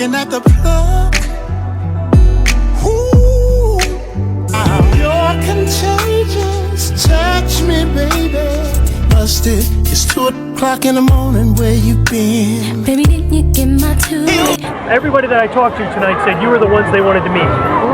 looking at the plug. Ooh, you're contagious. Touch me, baby. Busted. It's 2 o'clock in the morning. Where you been? Baby, didn't you get my tune? Everybody that I talked to tonight said you were the ones they wanted to meet.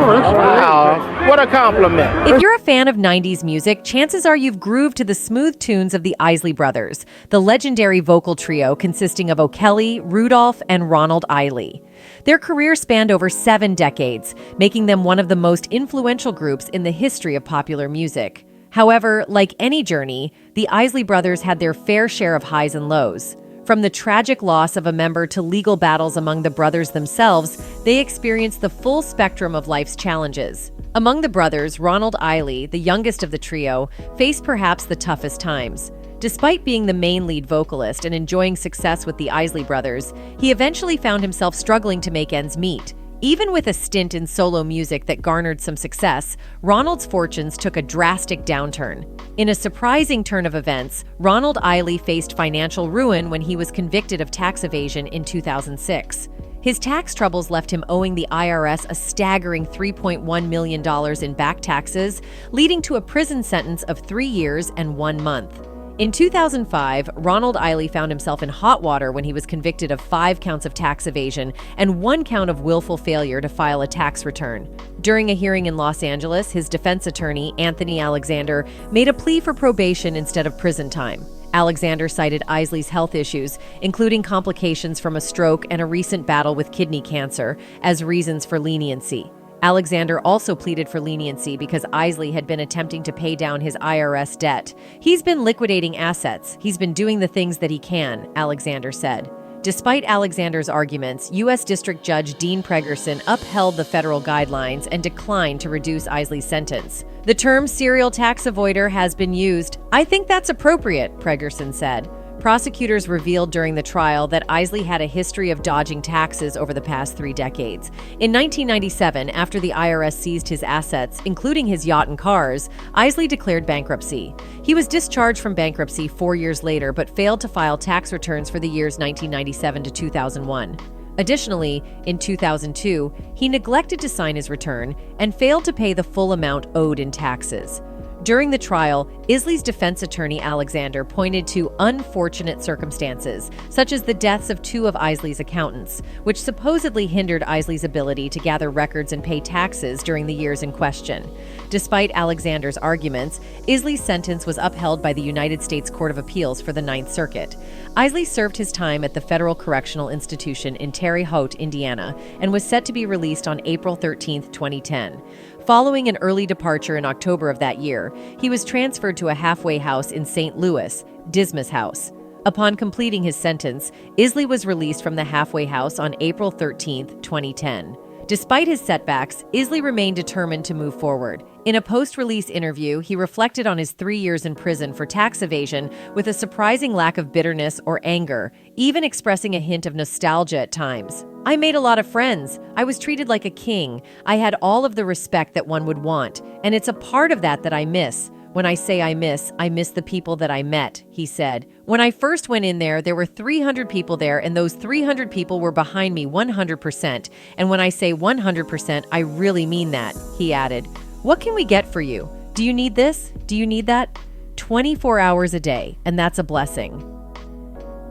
Wow, what a compliment. If you're a fan of 90s music, chances are you've grooved to the smooth tunes of the Isley Brothers, the legendary vocal trio consisting of O'Kelly, Rudolph, and Ronald Isly. Their career spanned over 7 decades, making them one of the most influential groups in the history of popular music. However, like any journey, the Isley Brothers had their fair share of highs and lows. From the tragic loss of a member to legal battles among the brothers themselves, they experienced the full spectrum of life's challenges. Among the brothers, Ronald Isly, the youngest of the trio, faced perhaps the toughest times. Despite being the main lead vocalist and enjoying success with the Isley Brothers, he eventually found himself struggling to make ends meet. Even with a stint in solo music that garnered some success, Ronald's fortunes took a drastic downturn. In a surprising turn of events, Ronald Isly faced financial ruin when he was convicted of tax evasion in 2006. His tax troubles left him owing the IRS a staggering $3.1 million in back taxes, leading to a prison sentence of 3 years and 1 month. In 2005, Ronald Isly found himself in hot water when he was convicted of 5 counts of tax evasion and 1 count of willful failure to file a tax return. During a hearing in Los Angeles, his defense attorney, Anthony Alexander, made a plea for probation instead of prison time. Alexander cited Isly's health issues, including complications from a stroke and a recent battle with kidney cancer, as reasons for leniency. Alexander also pleaded for leniency because Isly had been attempting to pay down his IRS debt. He's been liquidating assets. He's been doing the things that he can, Alexander said. Despite Alexander's arguments, U.S. District Judge Dean Pregerson upheld the federal guidelines and declined to reduce Isly's sentence. The term serial tax avoider has been used. I think that's appropriate, Pregerson said. Prosecutors revealed during the trial that Isly had a history of dodging taxes over the past 3 decades. In 1997, after the IRS seized his assets, including his yacht and cars, Isly declared bankruptcy. He was discharged from bankruptcy 4 years later, but failed to file tax returns for the years 1997 to 2001. Additionally, in 2002, he neglected to sign his return and failed to pay the full amount owed in taxes. During the trial, Isly's defense attorney Alexander pointed to unfortunate circumstances, such as the deaths of 2 of Isly's accountants, which supposedly hindered Isly's ability to gather records and pay taxes during the years in question. Despite Alexander's arguments, Isly's sentence was upheld by the United States Court of Appeals for the Ninth Circuit. Isly served his time at the Federal Correctional Institution in Terre Haute, Indiana, and was set to be released on April 13, 2010. Following an early departure in October of that year, he was transferred to a halfway house in St. Louis, Dismas House. Upon completing his sentence, Isly was released from the halfway house on April 13, 2010. Despite his setbacks, Isly remained determined to move forward. In a post-release interview, he reflected on his 3 years in prison for tax evasion with a surprising lack of bitterness or anger, even expressing a hint of nostalgia at times. I made a lot of friends. I was treated like a king. I had all of the respect that one would want, and it's a part of that I miss. When I say I miss the people that I met, he said. When I first went in there were 300 people there, and those 300 people were behind me 100%. And when I say 100%, I really mean that, he added. What can we get for you? Do you need this? Do you need that? 24 hours a day, and that's a blessing.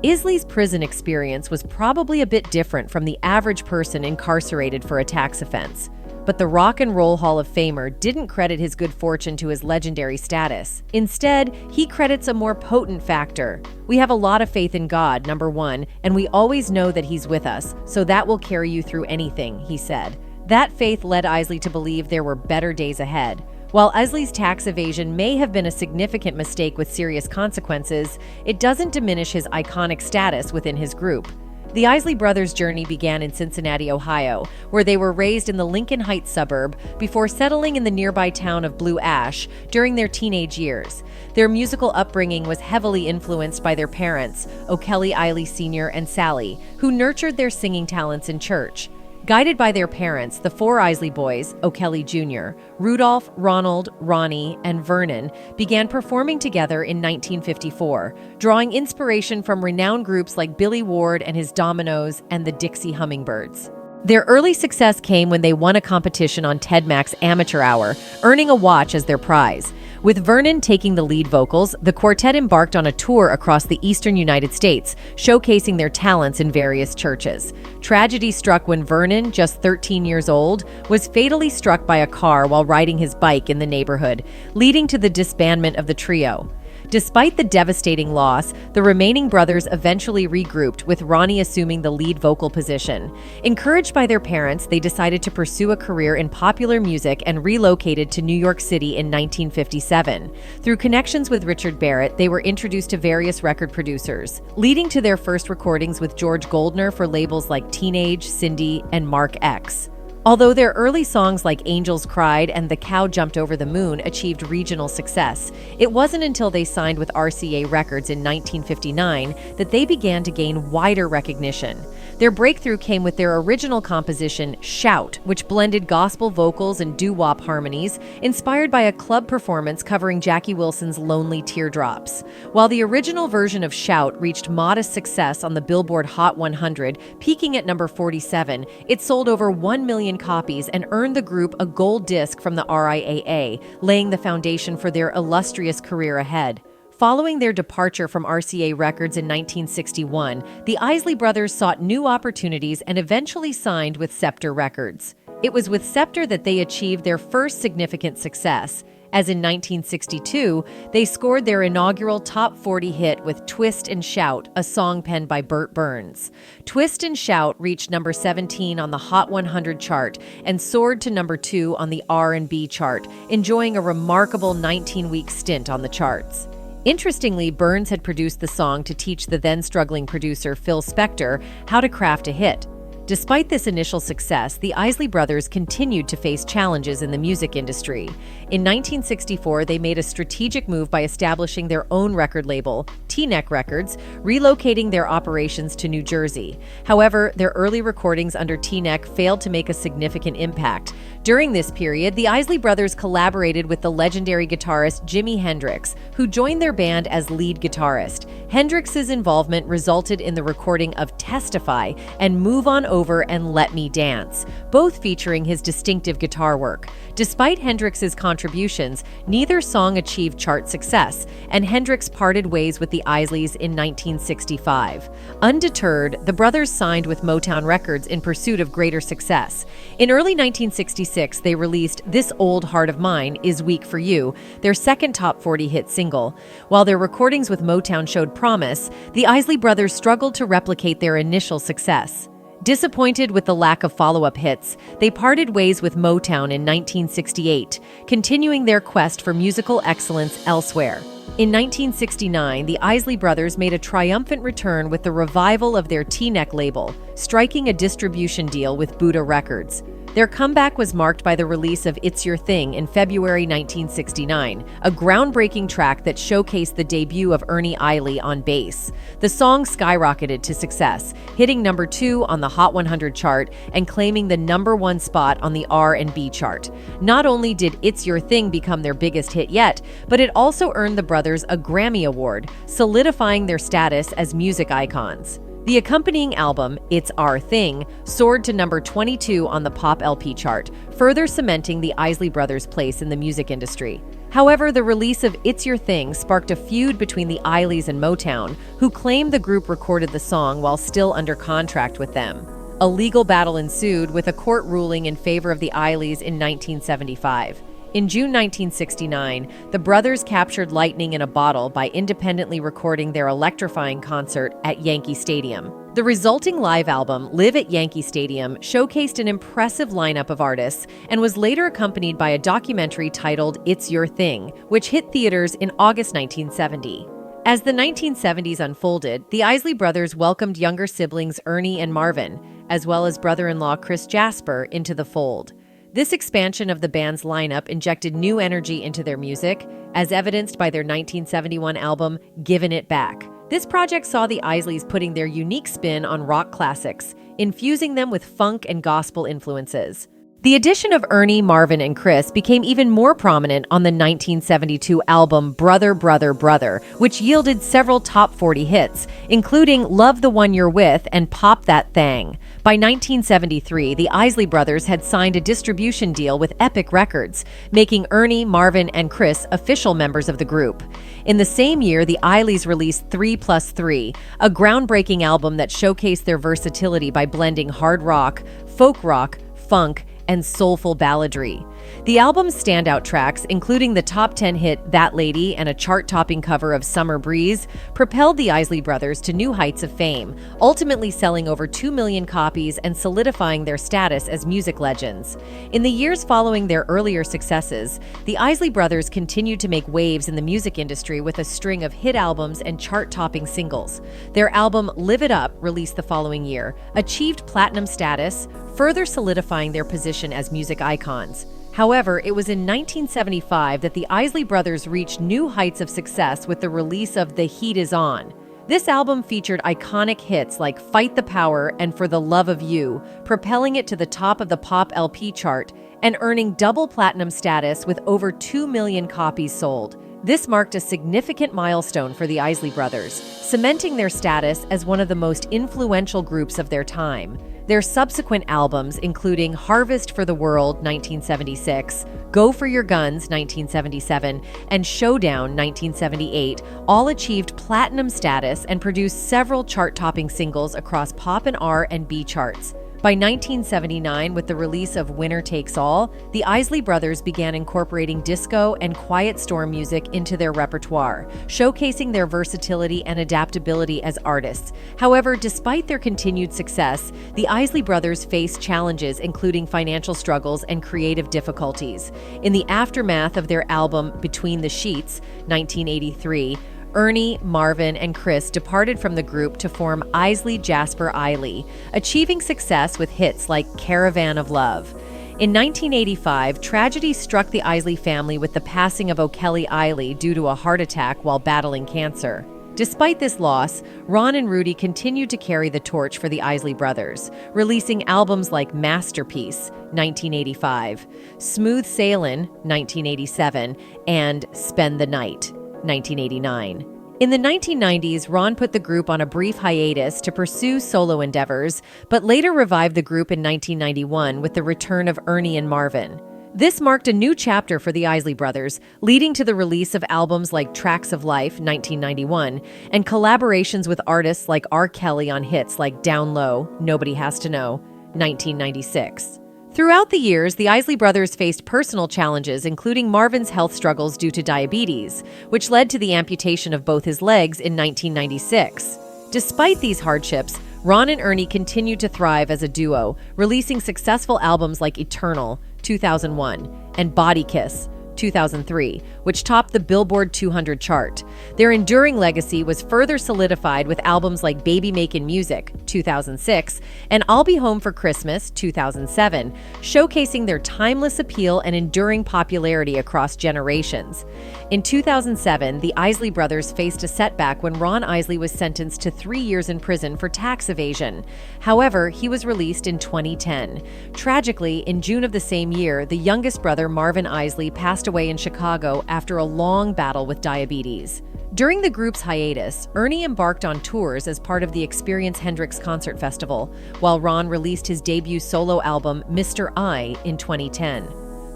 Isly's prison experience was probably a bit different from the average person incarcerated for a tax offense. But the Rock and Roll Hall of Famer didn't credit his good fortune to his legendary status. Instead, he credits a more potent factor. We have a lot of faith in God, number one, and we always know that He's with us, so that will carry you through anything, he said. That faith led Isly to believe there were better days ahead. While Isly's tax evasion may have been a significant mistake with serious consequences, it doesn't diminish his iconic status within his group. The Isley Brothers' journey began in Cincinnati, Ohio, where they were raised in the Lincoln Heights suburb before settling in the nearby town of Blue Ash during their teenage years. Their musical upbringing was heavily influenced by their parents, O'Kelly Isly Sr. and Sally, who nurtured their singing talents in church. Guided by their parents, the 4 Isly boys, O'Kelly Jr., Rudolph, Ronald, Ronnie, and Vernon, began performing together in 1954, drawing inspiration from renowned groups like Billy Ward and his Dominoes and the Dixie Hummingbirds. Their early success came when they won a competition on Ted Mack's Amateur Hour, earning a watch as their prize. With Vernon taking the lead vocals, the quartet embarked on a tour across the eastern United States, showcasing their talents in various churches. Tragedy struck when Vernon, just 13 years old, was fatally struck by a car while riding his bike in the neighborhood, leading to the disbandment of the trio. Despite the devastating loss, the remaining brothers eventually regrouped, with Ronnie assuming the lead vocal position. Encouraged by their parents, they decided to pursue a career in popular music and relocated to New York City in 1957. Through connections with Richard Barrett, they were introduced to various record producers, leading to their first recordings with George Goldner for labels like Teenage, Cindy, and Mark X. Although their early songs like Angels Cried and The Cow Jumped Over the Moon achieved regional success, it wasn't until they signed with RCA Records in 1959 that they began to gain wider recognition. Their breakthrough came with their original composition, Shout, which blended gospel vocals and doo-wop harmonies, inspired by a club performance covering Jackie Wilson's Lonely Teardrops. While the original version of Shout reached modest success on the Billboard Hot 100, peaking at number 47, it sold over 1 million copies and earned the group a gold disc from the RIAA, laying the foundation for their illustrious career ahead. Following their departure from RCA Records in 1961, the Isley Brothers sought new opportunities and eventually signed with Scepter Records. It was with Scepter that they achieved their first significant success, as in 1962, they scored their inaugural top 40 hit with Twist and Shout, a song penned by Burt Burns. Twist and Shout reached number 17 on the Hot 100 chart and soared to number 2 on the R&B chart, enjoying a remarkable 19-week stint on the charts. Interestingly, Burns had produced the song to teach the then-struggling producer Phil Spector how to craft a hit. Despite this initial success, the Isley Brothers continued to face challenges in the music industry. In 1964, they made a strategic move by establishing their own record label, T-Neck Records, relocating their operations to New Jersey. However, their early recordings under T-Neck failed to make a significant impact. During this period, the Isley Brothers collaborated with the legendary guitarist Jimi Hendrix, who joined their band as lead guitarist. Hendrix's involvement resulted in the recording of Testify and Move On Over and Let Me Dance, both featuring his distinctive guitar work. Despite Hendrix's contributions, neither song achieved chart success, and Hendrix parted ways with the Isleys in 1965. Undeterred, the brothers signed with Motown Records in pursuit of greater success. In early 1966, they released This Old Heart of Mine Is Weak for You, their second top 40 hit single. While their recordings with Motown showed promise, the Isley Brothers struggled to replicate their initial success. Disappointed with the lack of follow-up hits, they parted ways with Motown in 1968, continuing their quest for musical excellence elsewhere. In 1969, the Isley Brothers made a triumphant return with the revival of their T-Neck label, striking a distribution deal with Buddha Records. Their comeback was marked by the release of It's Your Thing in February 1969, a groundbreaking track that showcased the debut of Ernie Isley on bass. The song skyrocketed to success, hitting number 2 on the Hot 100 chart and claiming the number 1 spot on the R&B chart. Not only did It's Your Thing become their biggest hit yet, but it also earned the brothers a Grammy Award, solidifying their status as music icons. The accompanying album, It's Our Thing, soared to number 22 on the Pop LP chart, further cementing the Isley Brothers' place in the music industry. However, the release of It's Your Thing sparked a feud between the Isleys and Motown, who claimed the group recorded the song while still under contract with them. A legal battle ensued, with a court ruling in favor of the Isleys in 1975. In June 1969, the brothers captured lightning in a bottle by independently recording their electrifying concert at Yankee Stadium. The resulting live album, Live at Yankee Stadium, showcased an impressive lineup of artists and was later accompanied by a documentary titled It's Your Thing, which hit theaters in August 1970. As the 1970s unfolded, the Isley Brothers welcomed younger siblings Ernie and Marvin, as well as brother-in-law Chris Jasper, into the fold. This expansion of the band's lineup injected new energy into their music, as evidenced by their 1971 album, Givin' It Back. This project saw the Isleys putting their unique spin on rock classics, infusing them with funk and gospel influences. The addition of Ernie, Marvin, and Chris became even more prominent on the 1972 album Brother, Brother, Brother, which yielded several top 40 hits, including Love the One You're With and Pop That Thang. By 1973, the Isley Brothers had signed a distribution deal with Epic Records, making Ernie, Marvin, and Chris official members of the group. In the same year, the Isleys released 3+3, a groundbreaking album that showcased their versatility by blending hard rock, folk rock, funk, and soulful balladry. The album's standout tracks, including the top 10 hit That Lady and a chart-topping cover of Summer Breeze, propelled the Isley Brothers to new heights of fame, ultimately selling over 2 million copies and solidifying their status as music legends. In the years following their earlier successes, the Isley Brothers continued to make waves in the music industry with a string of hit albums and chart-topping singles. Their album Live It Up, released the following year, achieved platinum status, further solidifying their position as music icons. However, it was in 1975 that the Isley Brothers reached new heights of success with the release of The Heat Is On. This album featured iconic hits like Fight the Power and For the Love of You, propelling it to the top of the pop LP chart and earning double platinum status with over 2 million copies sold. This marked a significant milestone for the Isley Brothers, cementing their status as one of the most influential groups of their time. Their subsequent albums, including Harvest for the World 1976, Go for Your Guns 1977, and Showdown 1978, all achieved platinum status and produced several chart-topping singles across pop and R&B charts. By 1979, with the release of Winner Takes All, the Isley Brothers began incorporating disco and quiet storm music into their repertoire, showcasing their versatility and adaptability as artists. However, despite their continued success, the Isley Brothers faced challenges including financial struggles and creative difficulties. In the aftermath of their album Between the Sheets, 1983, Ernie, Marvin, and Chris departed from the group to form Isley Jasper Isly, achieving success with hits like Caravan of Love. In 1985, tragedy struck the Isley family with the passing of O'Kelly Isly due to a heart attack while battling cancer. Despite this loss, Ron and Rudy continued to carry the torch for the Isley Brothers, releasing albums like Masterpiece, 1985, Smooth Sailin', 1987, and Spend the Night, 1989. In the 1990s, Ron put the group on a brief hiatus to pursue solo endeavors, but later revived the group in 1991 with the return of Ernie and Marvin. This marked a new chapter for the Isley Brothers, leading to the release of albums like Tracks of Life, 1991, and collaborations with artists like R. Kelly on hits like Down Low, Nobody Has to Know, 1996. Throughout the years, the Isley Brothers faced personal challenges, including Marvin's health struggles due to diabetes, which led to the amputation of both his legs in 1996. Despite these hardships, Ron and Ernie continued to thrive as a duo, releasing successful albums like Eternal, 2001, and Body Kiss, 2003, which topped the Billboard 200 chart. Their enduring legacy was further solidified with albums like Baby Makin' Music, 2006, and I'll Be Home for Christmas, 2007, showcasing their timeless appeal and enduring popularity across generations. In 2007, the Isley Brothers faced a setback when Ron Isley was sentenced to 3 years in prison for tax evasion. However, he was released in 2010. Tragically, in June of the same year, the youngest brother, Marvin Isley, passed away in Chicago after a long battle with diabetes. During the group's hiatus, Ernie embarked on tours as part of the Experience Hendrix Concert Festival, while Ron released his debut solo album, Mr. I, in 2010.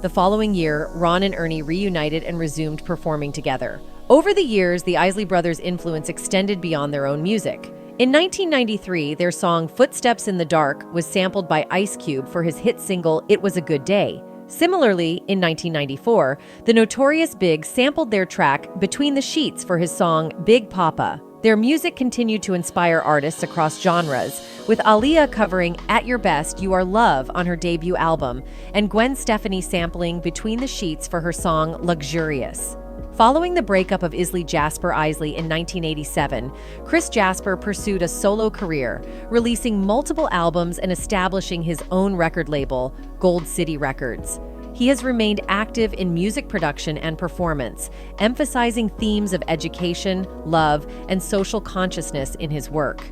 The following year, Ron and Ernie reunited and resumed performing together. Over the years, the Isley Brothers' influence extended beyond their own music. In 1993, their song Footsteps in the Dark was sampled by Ice Cube for his hit single It Was a Good Day. Similarly, in 1994, the Notorious Big sampled their track Between the Sheets for his song Big Papa. Their music continued to inspire artists across genres, with Aaliyah covering At Your Best, You Are Love on her debut album, and Gwen Stefani sampling Between the Sheets for her song Luxurious. Following the breakup of Isley Jasper Isly in 1987, Chris Jasper pursued a solo career, releasing multiple albums and establishing his own record label, Gold City Records. He has remained active in music production and performance, emphasizing themes of education, love, and social consciousness in his work.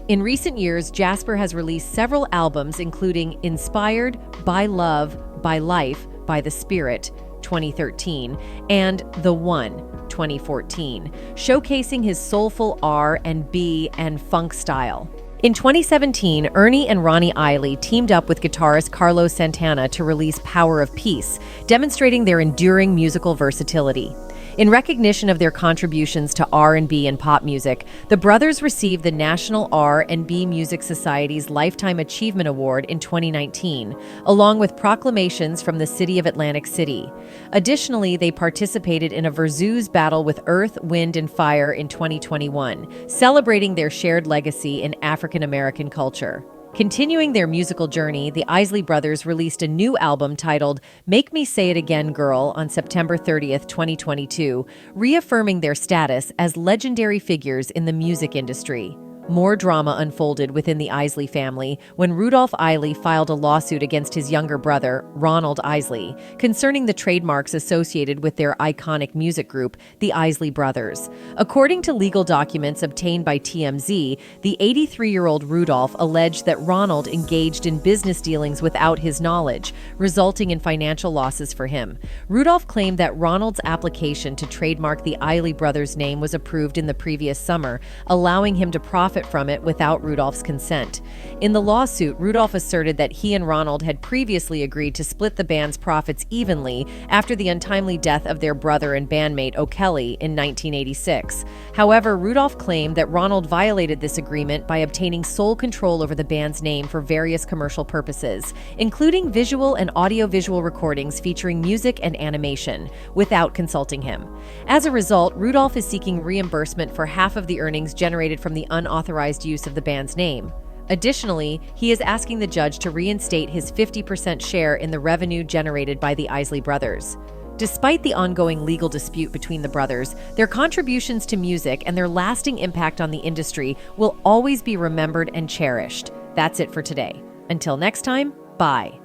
In recent years, Jasper has released several albums including Inspired, By Love, By Life, By the Spirit, 2013, and The One, 2014, showcasing his soulful R&B and funk style. In 2017, Ernie and Ronnie Isley teamed up with guitarist Carlos Santana to release Power of Peace, demonstrating their enduring musical versatility. In recognition of their contributions to R&B and pop music, the brothers received the National R&B Music Society's Lifetime Achievement Award in 2019, along with proclamations from the city of Atlantic City. Additionally, they participated in a Versus battle with Earth, Wind, and Fire in 2021, celebrating their shared legacy in African American culture. Continuing their musical journey, the Isley Brothers released a new album titled Make Me Say It Again, Girl on September 30th, 2022, reaffirming their status as legendary figures in the music industry. More drama unfolded within the Isly family when Rudolph Isley filed a lawsuit against his younger brother, Ronald Isley, concerning the trademarks associated with their iconic music group, the Isley Brothers. According to legal documents obtained by TMZ, the 83-year-old Rudolph alleged that Ronald engaged in business dealings without his knowledge, resulting in financial losses for him. Rudolph claimed that Ronald's application to trademark the Isley Brothers name was approved in the previous summer, allowing him to profit from it without Rudolph's consent. In the lawsuit, Rudolph asserted that he and Ronald had previously agreed to split the band's profits evenly after the untimely death of their brother and bandmate O'Kelly in 1986. However, Rudolph claimed that Ronald violated this agreement by obtaining sole control over the band's name for various commercial purposes, including visual and audiovisual recordings featuring music and animation, without consulting him. As a result, Rudolph is seeking reimbursement for half of the earnings generated from the unauthorized use of the band's name. Additionally, he is asking the judge to reinstate his 50% share in the revenue generated by the Isley Brothers. Despite the ongoing legal dispute between the brothers, their contributions to music and their lasting impact on the industry will always be remembered and cherished. That's it for today. Until next time, bye.